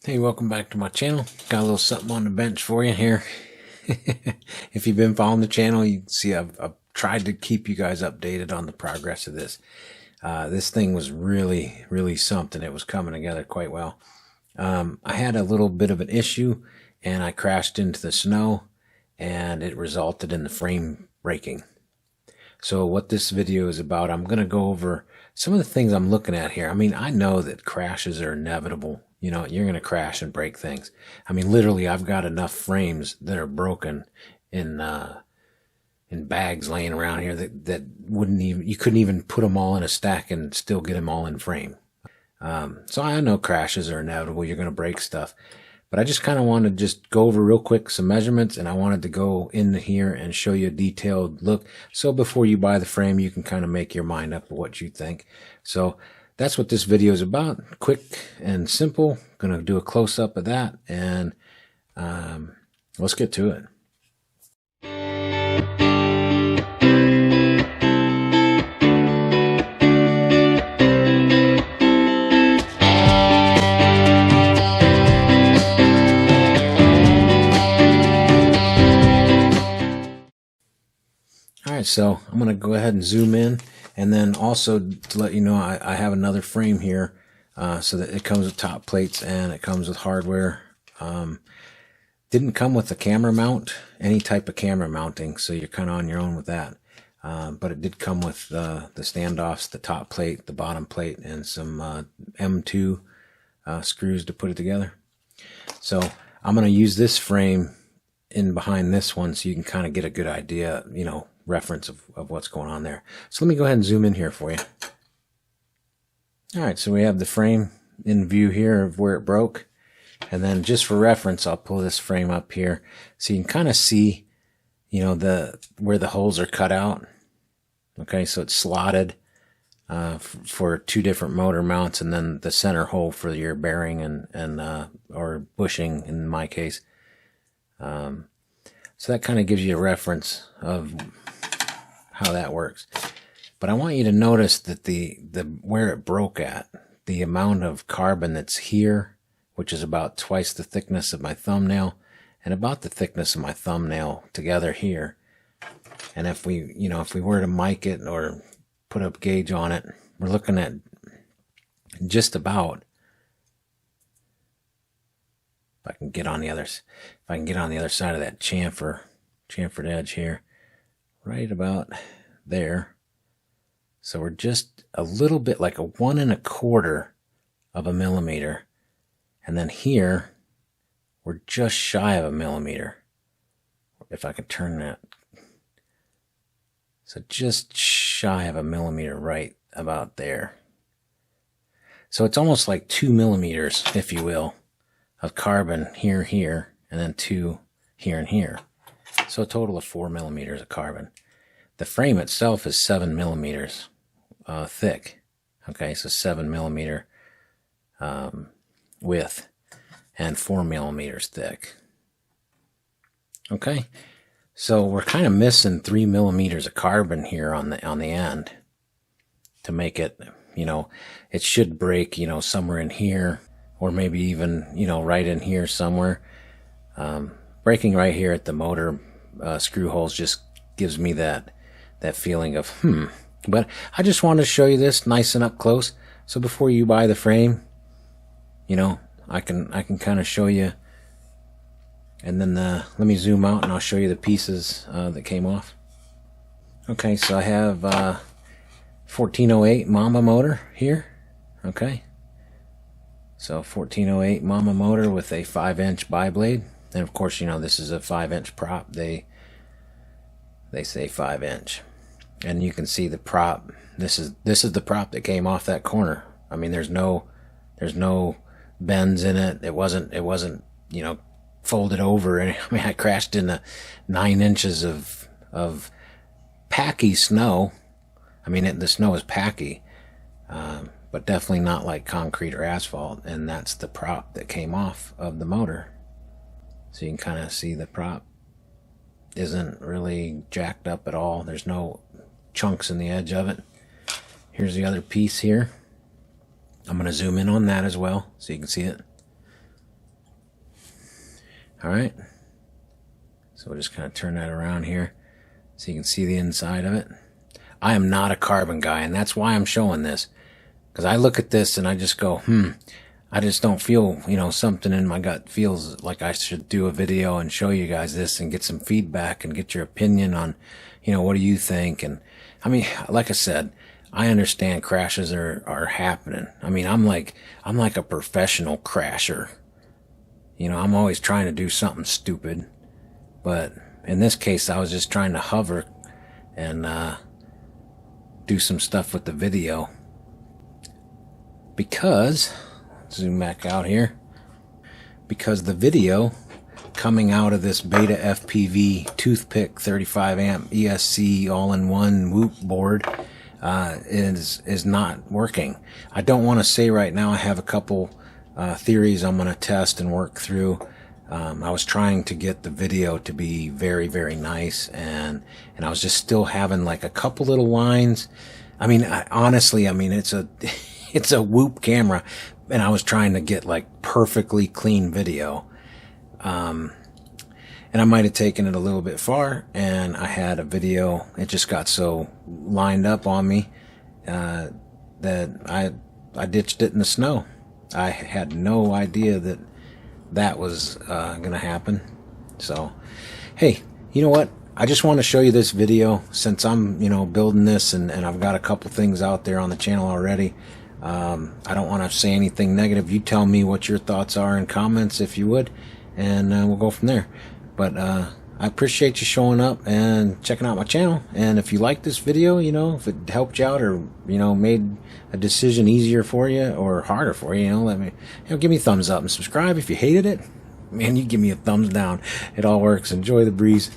Hey, welcome back to my channel. Got a little something on the bench for you here. If you've been following the channel, you can see I've tried to keep you guys updated on the progress of this. This thing was really something. It was coming together quite well. I had a little bit of an issue and I crashed into the snow and it resulted in the frame breaking. So what this video is about, I'm going to go over some of the things I'm looking at here. I mean, I know that crashes are inevitable. You know, you're going to crash and break things. I mean, literally, I've got enough frames that are broken in bags laying around here that wouldn't even, you couldn't even put them all in a stack and still get them all in frame. So I know crashes are inevitable. You're going to break stuff. But I just kind of wanted to just go over real quick some measurements, and I wanted to go in here and show you a detailed look. So before you buy the frame, you can kind of make your mind up of what you think. So that's what this video is about. Quick and simple. Going to do a close-up of that, and let's get to it. Alright, so I'm going to go ahead and zoom in, and then also to let you know I have another frame here so that it comes with top plates and it comes with hardware. Didn't come with a camera mount, any type of camera mounting, so you're kind of on your own with that. But it did come with the standoffs, the top plate, the bottom plate, and some M2 screws to put it together. So I'm going to use this frame in behind this one so you can kind of get a good idea, you know, reference of what's going on there. So let me go ahead and zoom in here for you. Alright, so we have the frame in view here of where it broke. And then just for reference, I'll pull this frame up here so you can kind of see, you know, where the holes are cut out. Okay, so it's slotted for two different motor mounts, and then the center hole for your bearing and or bushing in my case. So that kind of gives you a reference of how that works. But I want you to notice that the where it broke at, the amount of carbon that's here, which is about twice the thickness of my thumbnail, and about the thickness of my thumbnail together here. And if we, you know, if we were to mic it or put a gauge on it, we're looking at just about, if I can get on the other side of that chamfered edge here, right about there. So we're just a little bit like a 1 1/4 of a millimeter. And then here, we're just shy of a millimeter. If I could turn that. So just shy of a millimeter right about there. So it's almost like 2 millimeters, if you will, of carbon here, and then 2 here and here. So a total of 4 millimeters of carbon. The frame itself is 7 millimeters thick. Okay, so 7 millimeter width and 4 millimeters thick. Okay, so we're kind of missing 3 millimeters of carbon here on the end to make it, you know, it should break, you know, somewhere in here, or maybe even, you know, right in here somewhere. Breaking right here at the motor screw holes just gives me that feeling of But I just wanted to show you this nice and up close. So before you buy the frame, you know, I can kind of show you. And then let me zoom out and I'll show you the pieces that came off. Okay, so I have 1408 Mama motor here. Okay, so 1408 Mama motor with a 5-inch bi-blade. And of course, you know, this is a 5-inch prop. They say 5-inch. And you can see the prop. This is the prop that came off that corner. I mean, there's no bends in it. It wasn't, you know, folded over. I mean, I crashed into 9 inches of packy snow. I mean, the snow is packy, but definitely not like concrete or asphalt. And that's the prop that came off of the motor. So you can kind of see the prop isn't really jacked up at all. There's no chunks in the edge of it. Here's the other piece here. I'm going to zoom in on that as well so you can see it. All right. So we'll just kind of turn that around here so you can see the inside of it. I am not a carbon guy, and that's why I'm showing this. Because I look at this and I just go, I just don't feel, something in my gut feels like I should do a video and show you guys this and get some feedback and get your opinion on, what do you think? And I mean, like I said, I understand crashes are happening. I mean, I'm like a professional crasher. I'm always trying to do something stupid. But in this case, I was just trying to hover and do some stuff with the video. Because, zoom back out here, because the video coming out of this Beta FPV Toothpick 35 amp ESC all-in-one Whoop board is not working. I don't want to say right now. I have a couple theories I'm going to test and work through. I was trying to get the video to be very, very nice, and I was just still having like a couple little lines. I mean, honestly, it's a it's a Whoop camera, and I was trying to get like perfectly clean video. And I might have taken it a little bit far, and I had a video, it just got so lined up on me that I ditched it in the snow. I had no idea that was going to happen. So, hey, you know what? I just want to show you this video since I'm, building this, and I've got a couple things out there on the channel already. I don't want to say anything negative. You tell me what your thoughts are in comments if you would, and we'll go from there. But I appreciate you showing up and checking out my channel. And if you like this video, if it helped you out or made a decision easier for you or harder for you, let me give me a thumbs up and subscribe. If you hated it, man, you give me a thumbs down. It all works. Enjoy the breeze.